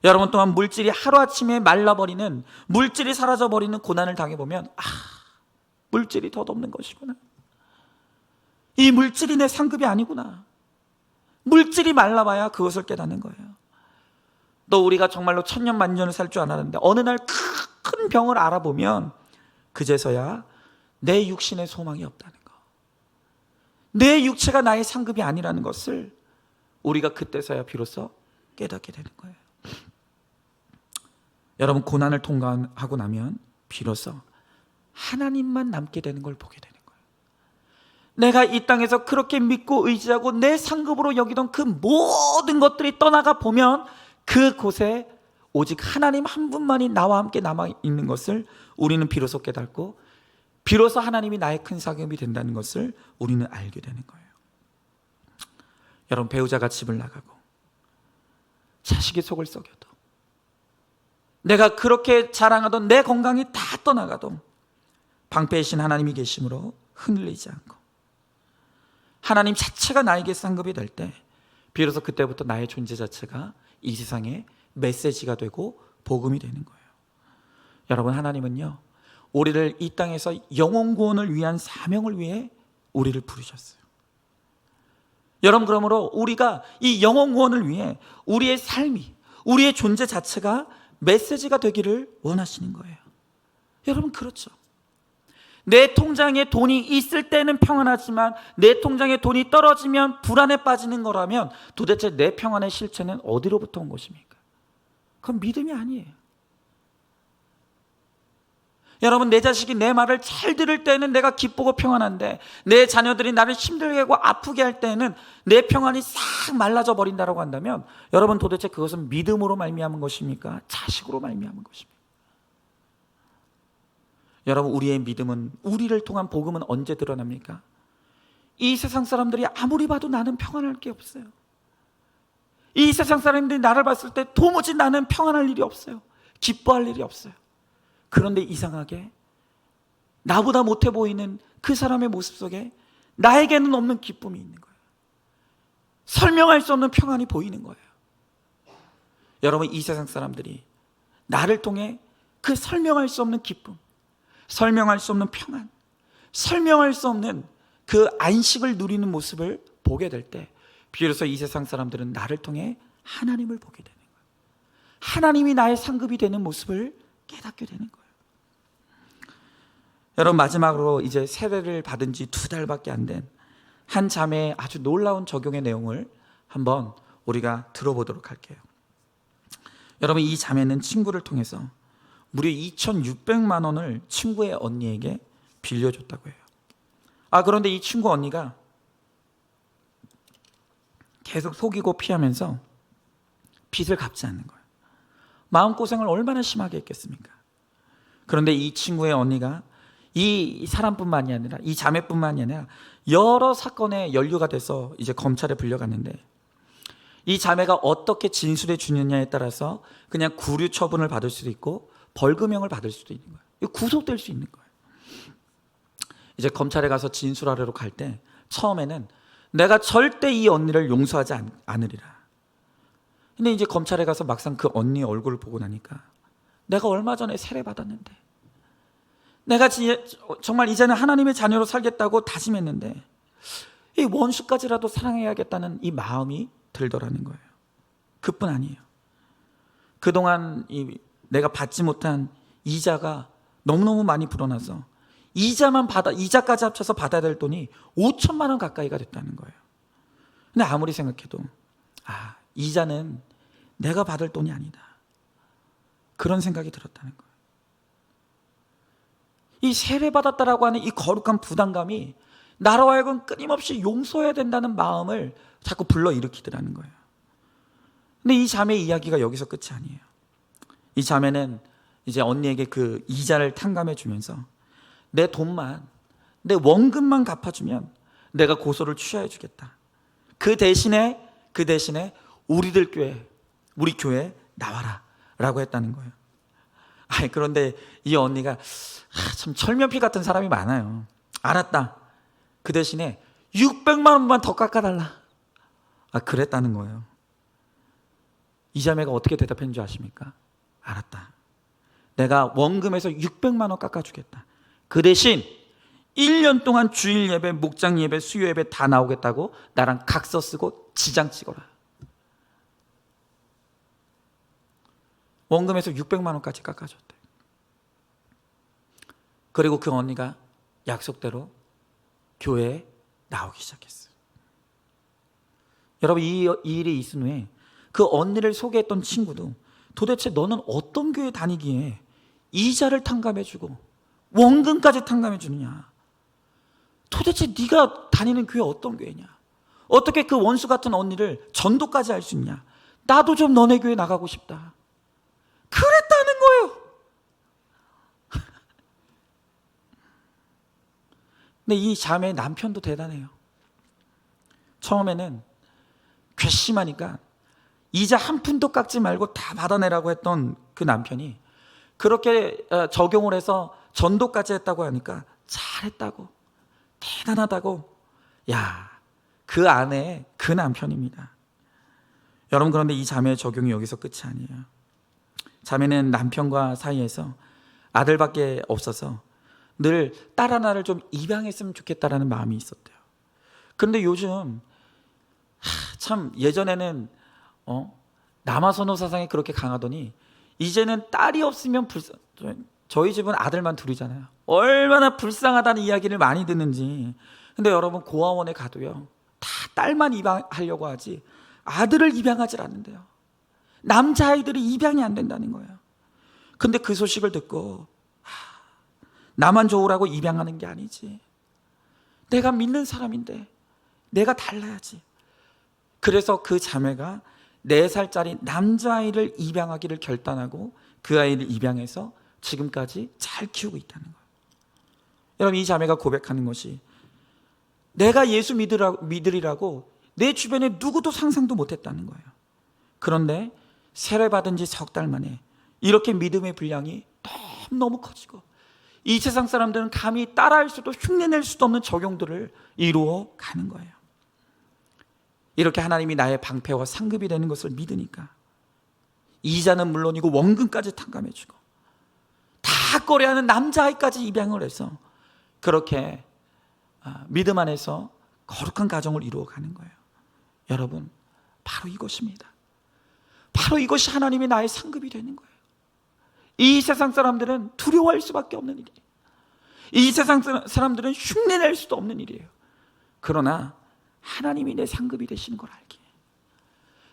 여러분, 또한 물질이 하루아침에 말라버리는, 물질이 사라져버리는 고난을 당해보면, 물질이 덧없는 것이구나, 이 물질이 내 상급이 아니구나, 물질이 말라봐야 그것을 깨닫는 거예요. 또 우리가 정말로 천년만년을 살 줄 알았는데 어느 날 큰 병을 알아보면 그제서야 내 육신의 소망이 없다는 거, 내 육체가 나의 상급이 아니라는 것을 우리가 그때서야 비로소 깨닫게 되는 거예요. 여러분, 고난을 통과하고 나면 비로소 하나님만 남게 되는 걸 보게 되는 거예요. 내가 이 땅에서 그렇게 믿고 의지하고 내 상급으로 여기던 그 모든 것들이 떠나가 보면 그곳에 오직 하나님 한 분만이 나와 함께 남아있는 것을 우리는 비로소 깨닫고, 비로소 하나님이 나의 큰 상급이 된다는 것을 우리는 알게 되는 거예요. 여러분, 배우자가 집을 나가고 자식이 속을 썩여도, 내가 그렇게 자랑하던 내 건강이 다 떠나가도 방패이신 하나님이 계심으로 흔들리지 않고 하나님 자체가 나에게 상급이 될 때 비로소 그때부터 나의 존재 자체가 이 세상에 메시지가 되고 복음이 되는 거예요. 여러분, 하나님은요, 우리를 이 땅에서 영혼 구원을 위한 사명을 위해 우리를 부르셨어요. 여러분, 그러므로 우리가 이 영혼 구원을 위해 우리의 삶이, 우리의 존재 자체가 메시지가 되기를 원하시는 거예요. 여러분, 그렇죠. 내 통장에 돈이 있을 때는 평안하지만 내 통장에 돈이 떨어지면 불안에 빠지는 거라면 도대체 내 평안의 실체는 어디로부터 온 것입니까? 그건 믿음이 아니에요. 여러분, 내 자식이 내 말을 잘 들을 때는 내가 기쁘고 평안한데, 내 자녀들이 나를 힘들게 하고 아프게 할 때는 내 평안이 싹 말라져 버린다라고 한다면, 여러분, 도대체 그것은 믿음으로 말미암은 것입니까? 자식으로 말미암은 것입니까? 여러분, 우리의 믿음은, 우리를 통한 복음은 언제 드러납니까? 이 세상 사람들이 아무리 봐도 나는 평안할 게 없어요. 이 세상 사람들이 나를 봤을 때 도무지 나는 평안할 일이 없어요. 기뻐할 일이 없어요. 그런데 이상하게 나보다 못해 보이는 그 사람의 모습 속에 나에게는 없는 기쁨이 있는 거예요. 설명할 수 없는 평안이 보이는 거예요. 여러분, 이 세상 사람들이 나를 통해 그 설명할 수 없는 기쁨, 설명할 수 없는 평안, 설명할 수 없는 그 안식을 누리는 모습을 보게 될 때 비로소 이 세상 사람들은 나를 통해 하나님을 보게 되는 거예요. 하나님이 나의 상급이 되는 모습을 깨닫게 되는 거예요. 여러분, 마지막으로 이제 세례를 받은 지 2달밖에 안 된 한 자매의 아주 놀라운 적용의 내용을 한번 우리가 들어보도록 할게요. 여러분, 이 자매는 친구를 통해서 무려 2,600만 원을 친구의 언니에게 빌려줬다고 해요. 그런데 이 친구 언니가 계속 속이고 피하면서 빚을 갚지 않는 거예요. 마음고생을 얼마나 심하게 했겠습니까? 그런데 이 친구의 언니가 이 사람뿐만이 아니라, 이 자매뿐만이 아니라 여러 사건에 연루가 돼서 이제 검찰에 불려갔는데, 이 자매가 어떻게 진술해 주느냐에 따라서 그냥 구류 처분을 받을 수도 있고 벌금형을 받을 수도 있는 거예요. 구속될 수 있는 거예요. 이제 검찰에 가서 진술하려고 갈 때 처음에는 내가 절대 이 언니를 용서하지 않으리라. 근데 이제 검찰에 가서 막상 그 언니 얼굴을 보고 나니까, 내가 얼마 전에 세례 받았는데, 내가 정말 이제는 하나님의 자녀로 살겠다고 다짐했는데 이 원수까지라도 사랑해야겠다는 이 마음이 들더라는 거예요. 그뿐 아니에요. 그동안 내가 받지 못한 이자가 너무너무 많이 불어나서 이자까지 합쳐서 받아야 될 돈이 5천만 원 가까이가 됐다는 거예요. 근데 아무리 생각해도 이자는 내가 받을 돈이 아니다, 그런 생각이 들었다는 거예요. 이 세례받았다라고 하는 이 거룩한 부담감이 나로 하여금 끊임없이 용서해야 된다는 마음을 자꾸 불러일으키더라는 거예요. 근데 이 자매의 이야기가 여기서 끝이 아니에요. 이 자매는 이제 언니에게 그 이자를 탕감해 주면서 내 돈만, 내 원금만 갚아주면 내가 고소를 취하해 주겠다. 그 대신에 우리 교회 나와라 라고 했다는 거예요. 그런데 이 언니가 참 철면피 같은 사람이 많아요. 알았다, 그 대신에 600만 원만 더 깎아달라. 그랬다는 거예요. 이 자매가 어떻게 대답했는 줄 아십니까? 알았다, 내가 원금에서 600만 원 깎아주겠다. 그 대신 1년 동안 주일 예배, 목장 예배, 수요 예배 다 나오겠다고 나랑 각서 쓰고 지장 찍어라. 원금에서 600만 원까지 깎아줬대. 그리고 그 언니가 약속대로 교회에 나오기 시작했어요. 여러분, 이 일이 있은 후에 그 언니를 소개했던 친구도 도대체 너는 어떤 교회 다니기에 이자를 탕감해주고 원금까지 탕감해주느냐, 도대체 네가 다니는 교회 어떤 교회냐, 어떻게 그 원수 같은 언니를 전도까지 할 수 있냐, 나도 좀 너네 교회 나가고 싶다, 그랬다는 거예요. 근데 이 자매의 남편도 대단해요. 처음에는 괘씸하니까 이자 한 푼도 깎지 말고 다 받아내라고 했던 그 남편이 그렇게 적용을 해서 전도까지 했다고 하니까 잘했다고, 대단하다고. 야, 그 아내, 그 남편입니다. 여러분, 그런데 이 자매의 적용이 여기서 끝이 아니에요. 자매는 남편과 사이에서 아들밖에 없어서 늘 딸 하나를 좀 입양했으면 좋겠다라는 마음이 있었대요. 그런데 요즘 참 예전에는 남아선호 사상이 그렇게 강하더니 이제는 딸이 없으면 저희 집은 아들만 둘이잖아요. 얼마나 불쌍하다는 이야기를 많이 듣는지. 근데 여러분, 고아원에 가도요, 다 딸만 입양하려고 하지 아들을 입양하지 않는데요. 남자아이들이 입양이 안 된다는 거예요. 근데 그 소식을 듣고 나만 좋으라고 입양하는 게 아니지, 내가 믿는 사람인데 내가 달라야지. 그래서 그 자매가 4살짜리 남자아이를 입양하기를 결단하고 그 아이를 입양해서 지금까지 잘 키우고 있다는 거예요. 여러분, 이 자매가 고백하는 것이 내가 예수 믿으리라고 내 주변에 누구도 상상도 못했다는 거예요. 그런데 세례받은 지 석 달 만에 이렇게 믿음의 분량이 너무 커지고 이 세상 사람들은 감히 따라할 수도 흉내낼 수도 없는 적용들을 이루어 가는 거예요. 이렇게 하나님이 나의 방패와 상급이 되는 것을 믿으니까 이자는 물론이고 원금까지 탕감해주고 다 꺼려하는 남자아이까지 입양을 해서 그렇게 믿음 안에서 거룩한 가정을 이루어가는 거예요. 여러분, 바로 이것입니다. 바로 이것이 하나님이 나의 상급이 되는 거예요. 이 세상 사람들은 두려워할 수밖에 없는 일이에요. 이 세상 사람들은 흉내낼 수도 없는 일이에요. 그러나 하나님이 내 상급이 되시는 걸 알기에,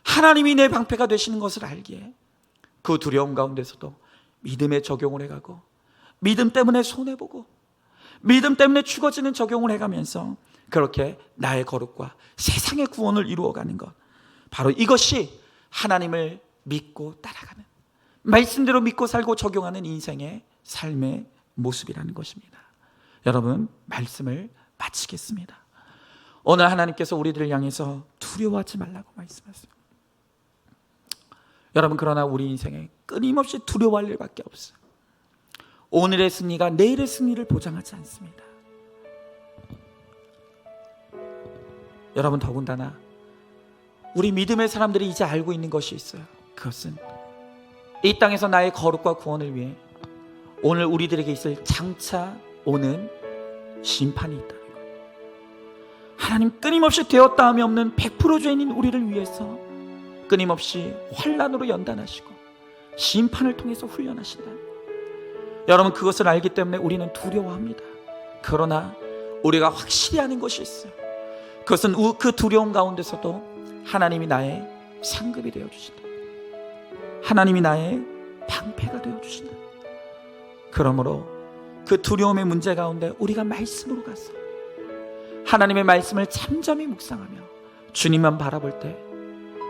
하나님이 내 방패가 되시는 것을 알기에 그 두려움 가운데서도 믿음에 적용을 해가고, 믿음 때문에 손해보고, 믿음 때문에 죽어지는 적용을 해가면서 그렇게 나의 거룩과 세상의 구원을 이루어가는 것, 바로 이것이 하나님을 믿고 따라가는, 말씀대로 믿고 살고 적용하는 인생의 삶의 모습이라는 것입니다. 여러분, 말씀을 마치겠습니다. 오늘 하나님께서 우리들을 향해서 두려워하지 말라고 말씀하세요. 여러분, 그러나 우리 인생에 끊임없이 두려워할 일밖에 없어요. 오늘의 승리가 내일의 승리를 보장하지 않습니다. 여러분, 더군다나 우리 믿음의 사람들이 이제 알고 있는 것이 있어요. 그것은 이 땅에서 나의 거룩과 구원을 위해 오늘 우리들에게 있을 장차 오는 심판이 있다는 거예요. 하나님 끊임없이 되었다함이 없는 100% 죄인인 우리를 위해서 끊임없이 환난으로 연단하시고 심판을 통해서 훈련하신다. 여러분, 그것을 알기 때문에 우리는 두려워합니다. 그러나 우리가 확실히 아는 것이 있어요. 그것은 그 두려움 가운데서도 하나님이 나의 상급이 되어주신다. 하나님이 나의 방패가 되어주신다. 그러므로 그 두려움의 문제 가운데 우리가 말씀으로 가서 하나님의 말씀을 잠잠히 묵상하며 주님만 바라볼 때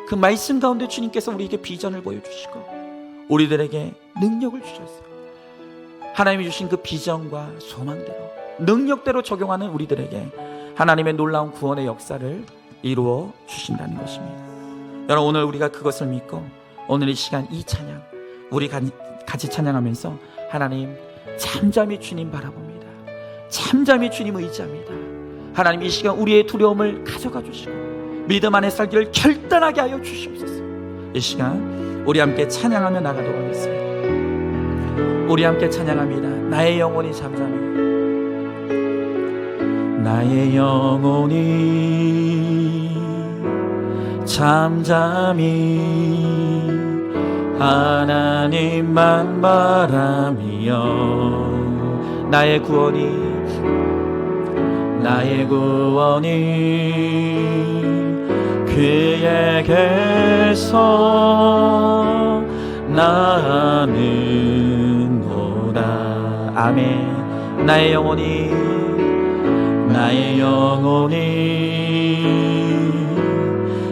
그 말씀 가운데 주님께서 우리에게 비전을 보여주시고 우리들에게 능력을 주셨어요. 하나님이 주신 그 비전과 소망대로 능력대로 적용하는 우리들에게 하나님의 놀라운 구원의 역사를 이루어 주신다는 것입니다. 여러분, 오늘 우리가 그것을 믿고 오늘 이 시간 이 찬양 우리 같이 찬양하면서 하나님 잠잠히 주님 바라봅니다. 잠잠히 주님 의지합니다. 하나님, 이 시간 우리의 두려움을 가져가 주시고 믿음 안에 살기를 결단하게 하여 주시옵소서. 이 시간 우리 함께 찬양하며 나가도록 하겠습니다. 우리 함께 찬양합니다. 나의 영혼이 잠잠히, 나의 영혼이 잠잠히 하나님만 바라며 나의 구원이 그에게서 나는도다. 아멘. 나의 영혼이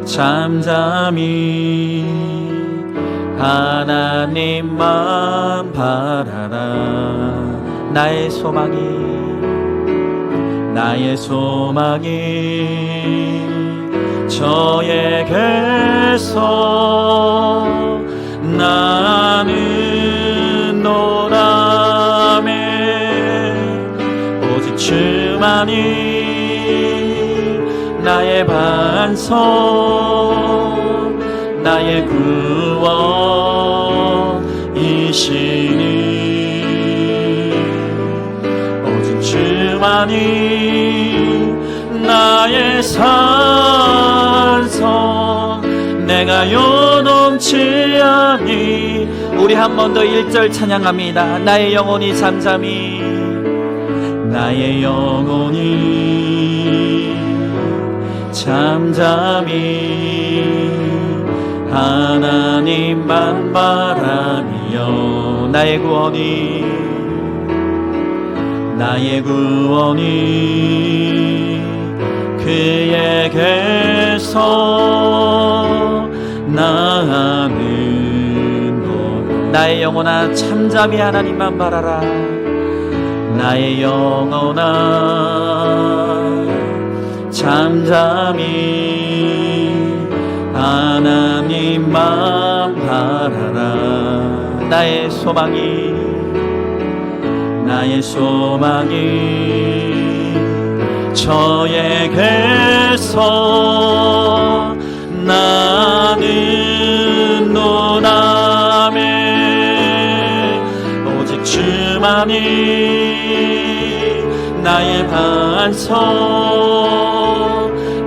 잠잠히 하나님만 바라라. 나의 소망이 저에게서 나는 노라매. 오직 주만이 나의 반석, 나의 구원이시니. 오직 주만이 나의 산성, 내가 요동치 아니. 우리 한 번 더 1절 찬양합니다. 나의 영혼이 잠잠히, 나의 영혼이 잠잠히 하나님만 바라며. 나의 구원이 그에게서 나는. 나의 영혼아 잠잠히 하나님만 바라라. 나의 영혼아 잠잠히 하나님만 바라라. 나의 소망이 저에게서 나는 노라매. 오직 주만이 나의 반석,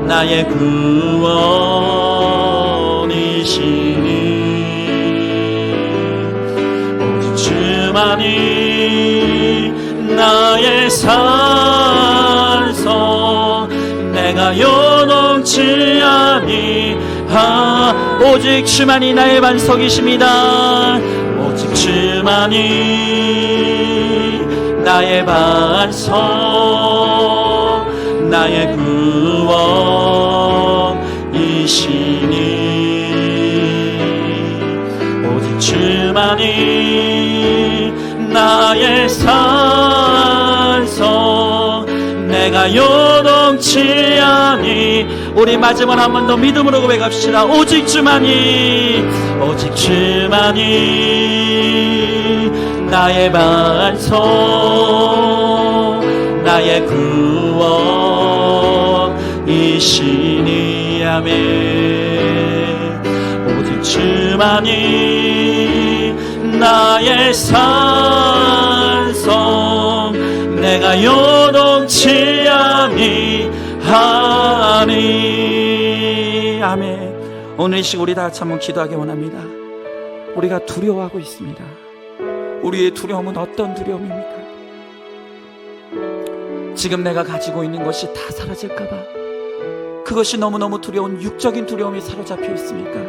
나의 구원이시니. 오직 주만이 나의 산성, 내가 요동치 아니. 오직 주만이 나의 반석이십니다. 오직 주만이 나의 반석, 나의 구원이시니. 오직 주만이 나의 산성, 내가 요동치 아니. 우리 마지막 한 번 더 믿음으로 고백합시다. 오직 주만이 나의 반석, 나의 구원이시니. 아멘. 오직 주만이 나의 산성, 내가 요동치 아니. 아멘. 오늘 이 시간 우리 다 같이 한번 기도하기 원합니다. 우리가 두려워하고 있습니다. 우리의 두려움은 어떤 두려움입니까? 지금 내가 가지고 있는 것이 다 사라질까봐, 그것이 너무너무 두려운 육적인 두려움이 사로잡혀 있습니까?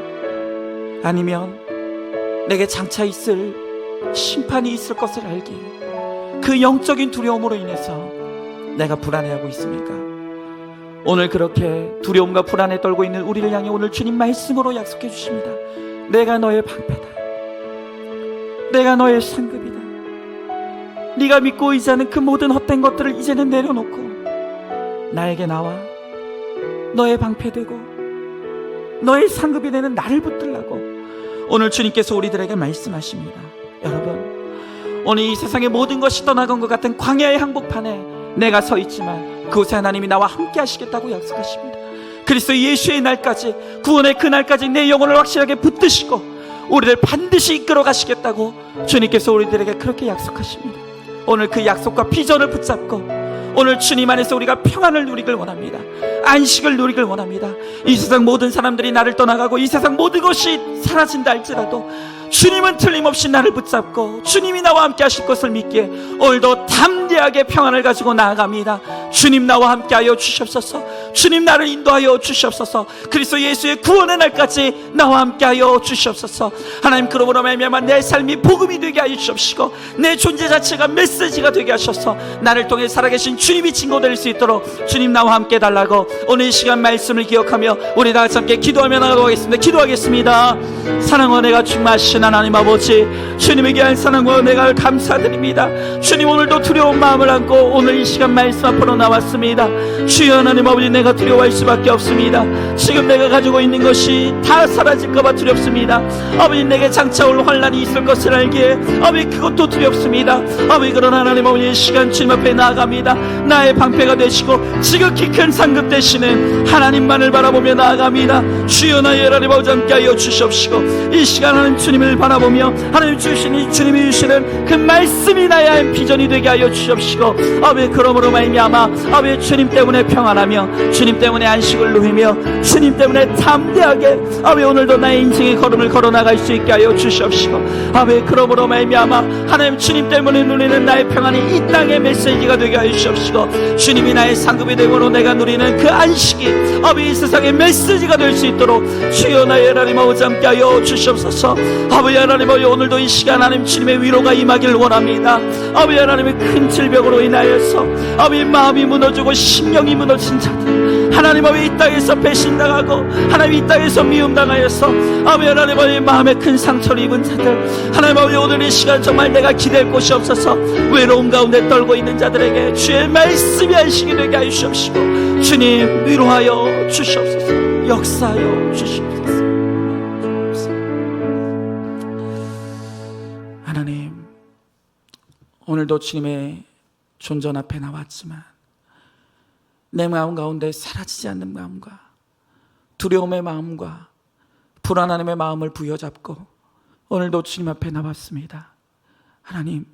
아니면 내게 장차 있을 심판이 있을 것을 알기에 그 영적인 두려움으로 인해서 내가 불안해하고 있습니까? 오늘 그렇게 두려움과 불안에 떨고 있는 우리를 향해 오늘 주님 말씀으로 약속해 주십니다. 내가 너의 방패다. 내가 너의 상급이다. 네가 믿고 의지하는 그 모든 헛된 것들을 이제는 내려놓고 나에게 나와 너의 방패 되고 너의 상급이 되는 나를 붙들라고 오늘 주님께서 우리들에게 말씀하십니다. 여러분, 오늘 이 세상의 모든 것이 떠나간 것 같은 광야의 한복판에 내가 서 있지만 그곳에 하나님이 나와 함께 하시겠다고 약속하십니다. 그리스도 예수의 날까지, 구원의 그날까지 내 영혼을 확실하게 붙드시고 우리를 반드시 이끌어 가시겠다고 주님께서 우리들에게 그렇게 약속하십니다. 오늘 그 약속과 비전을 붙잡고 오늘 주님 안에서 우리가 평안을 누리길 원합니다. 안식을 누리길 원합니다. 이 세상 모든 사람들이 나를 떠나가고 이 세상 모든 것이 사라진다 할지라도 주님은 틀림없이 나를 붙잡고 주님이 나와 함께 하실 것을 믿기에 오늘도 담대하게 평안을 가지고 나아갑니다. 주님 나와 함께 하여 주시옵소서. 주님 나를 인도하여 주시옵소서. 그리스도 예수의 구원의 날까지 나와 함께하여 주시옵소서. 하나님, 그러므로 말미암아 내 삶이 복음이 되게 하여 주시옵시고 내 존재 자체가 메시지가 되게 하셔서 나를 통해 살아계신 주님이 증거될 수 있도록 주님 나와 함께 달라고 오늘 이 시간 말씀을 기억하며 우리 다 같이 함께 기도하며 나가겠습니다. 기도하겠습니다. 사랑과 내가 충만하신 하나님 아버지, 주님에게 한 사랑과 은혜를 감사드립니다. 주님, 오늘도 두려운 마음을 안고 오늘 이 시간 말씀 앞으로 나왔습니다. 주여 하나님 아버지, 내가 두려워할 수밖에 없습니다. 지금 내가 가지고 있는 것이 다 사라질까봐 두렵습니다. 아버지, 내게 장차 올 환난이 있을 것을 알기에 아버지 그것도 두렵습니다. 아버지, 그러나 하나님 아버지 이 시간 주님 앞에 나아갑니다. 나의 방패가 되시고 지극히 큰 상급 되시는 하나님만을 바라보며 나아갑니다. 주여 나의 하나님 아버지 함께하여 주시옵시고 이 시간 하나님 주님을 바라보며 하나님 주시니 주님이 주시는 그 말씀이 나의 비전이 되게 하여 주시옵시고 아버지, 그러므로 말미암아 아버지 주님 때문에 평안하며 주님 때문에 안식을 누리며 주님 때문에 담대하게 아버지 오늘도 나의 인생의 걸음을 걸어나갈 수 있게 하여 주시옵시고 아버지, 그러므로 말미암아 하나님 주님 때문에 누리는 나의 평안이 이 땅의 메시지가 되게 하여 주시옵시고 주님이 나의 상급이 되므로 내가 누리는 그 안식이 아버지 이 세상의 메시지가 될 수 있도록 주여 나의 하나님 아버지 함께하여 주시옵소서. 아버지 하나님 아버지, 오늘도 이 시간 하나님 주님의 위로가 임하기를 원합니다. 아버지 하나님의 큰 질병으로 인하여서 아버지 마음이 무너지고 심령이 무너진 자들, 하나님 아버지 이 땅에서 배신당하고 하나님 이 땅에서 미움당하여서 아버지 하나님 아버지 마음에 큰 상처를 입은 자들, 하나님 아버지 오늘 이 시간 정말 내가 기댈 곳이 없어서 외로움 가운데 떨고 있는 자들에게 주의 말씀이 안식이 되게 하여 주시옵시고 주님 위로하여 주시옵소서. 역사하여 주시옵소서. 하나님, 오늘도 주님의 존전 앞에 나왔지만 내 마음 가운데 사라지지 않는 마음과 두려움의 마음과 불안함의 마음을 부여잡고 오늘도 주님 앞에 나왔습니다. 하나님,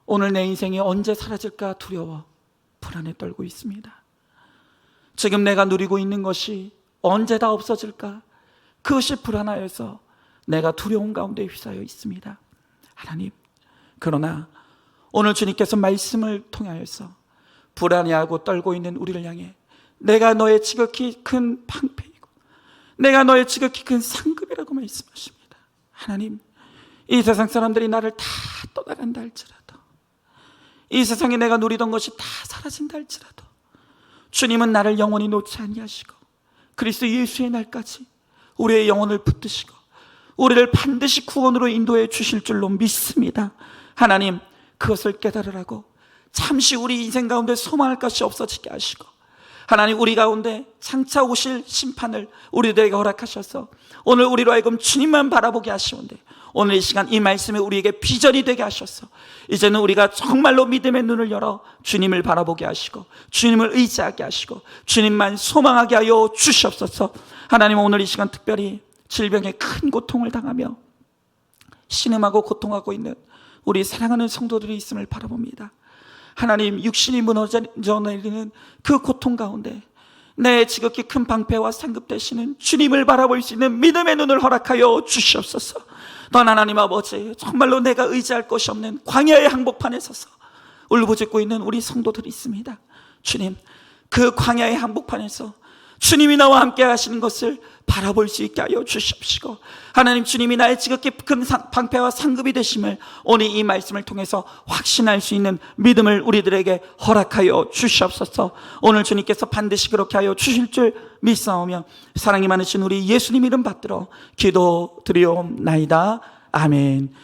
오늘 내 인생이 언제 사라질까 두려워 불안에 떨고 있습니다. 지금 내가 누리고 있는 것이 언제 다 없어질까, 그것이 불안하여서 내가 두려움 가운데 휩싸여 있습니다. 하나님, 그러나 오늘 주님께서 말씀을 통하여서 불안해하고 떨고 있는 우리를 향해 내가 너의 지극히 큰 방패이고 내가 너의 지극히 큰 상급이라고 말씀하십니다. 하나님, 이 세상 사람들이 나를 다 떠나간다 할지라도, 이 세상에 내가 누리던 것이 다 사라진다 할지라도 주님은 나를 영원히 놓지 아니하시고 그리스도 예수의 날까지 우리의 영혼을 붙드시고 우리를 반드시 구원으로 인도해 주실 줄로 믿습니다. 하나님, 그것을 깨달으라고 잠시 우리 인생 가운데 소망할 것이 없어지게 하시고 하나님, 우리 가운데 장차 오실 심판을 우리들에게 허락하셔서 오늘 우리로 하여금 주님만 바라보게 하시는데 오늘 이 시간 이 말씀이 우리에게 비전이 되게 하셔서 이제는 우리가 정말로 믿음의 눈을 열어 주님을 바라보게 하시고 주님을 의지하게 하시고 주님만 소망하게 하여 주시옵소서. 하나님, 오늘 이 시간 특별히 질병에 큰 고통을 당하며 신음하고 고통하고 있는 우리 사랑하는 성도들이 있음을 바라봅니다. 하나님, 육신이 무너져 내리는 그 고통 가운데 내 지극히 큰 방패와 상급 되시는 주님을 바라볼 수 있는 믿음의 눈을 허락하여 주시옵소서. 또한 하나님 아버지, 정말로 내가 의지할 것이 없는 광야의 항복판에 서서 울부짖고 있는 우리 성도들이 있습니다. 주님, 그 광야의 항복판에서 주님이 나와 함께 하시는 것을 바라볼 수 있게 하여 주십시오. 하나님, 주님이 나의 지극히 큰 방패와 상급이 되심을 오늘 이 말씀을 통해서 확신할 수 있는 믿음을 우리들에게 허락하여 주시옵소서. 오늘 주님께서 반드시 그렇게 하여 주실 줄 믿사오며 사랑이 많으신 우리 예수님 이름 받들어 기도드리옵나이다. 아멘.